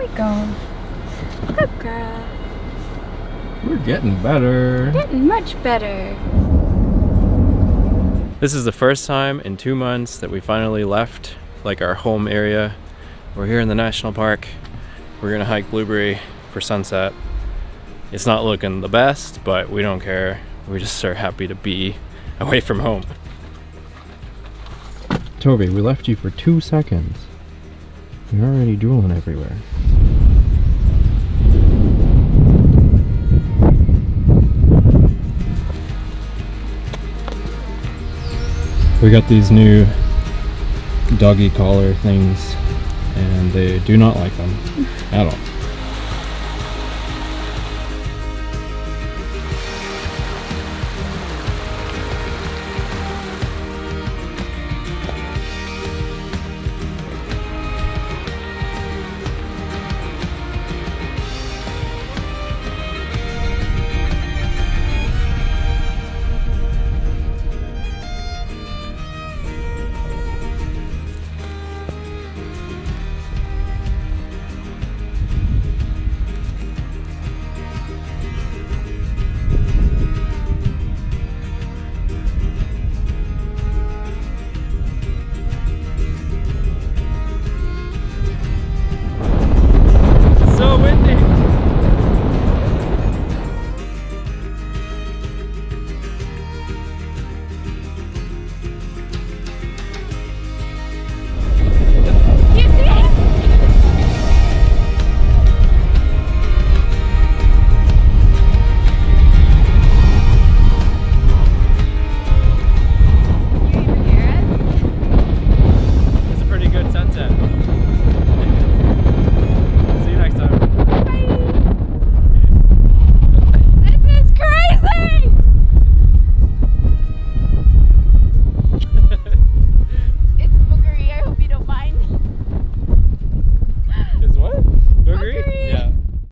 we go. Good girl. We're getting better. Getting much better. This is the first time in 2 months that we finally left like our home area. We're here in the national park. We're gonna hike Blueberry for sunset. It's not looking the best, but we don't care. We just are happy to be away from home. Toby, we left you for 2 seconds. You're already drooling everywhere. We got these new doggy collar things and they do not like them at all.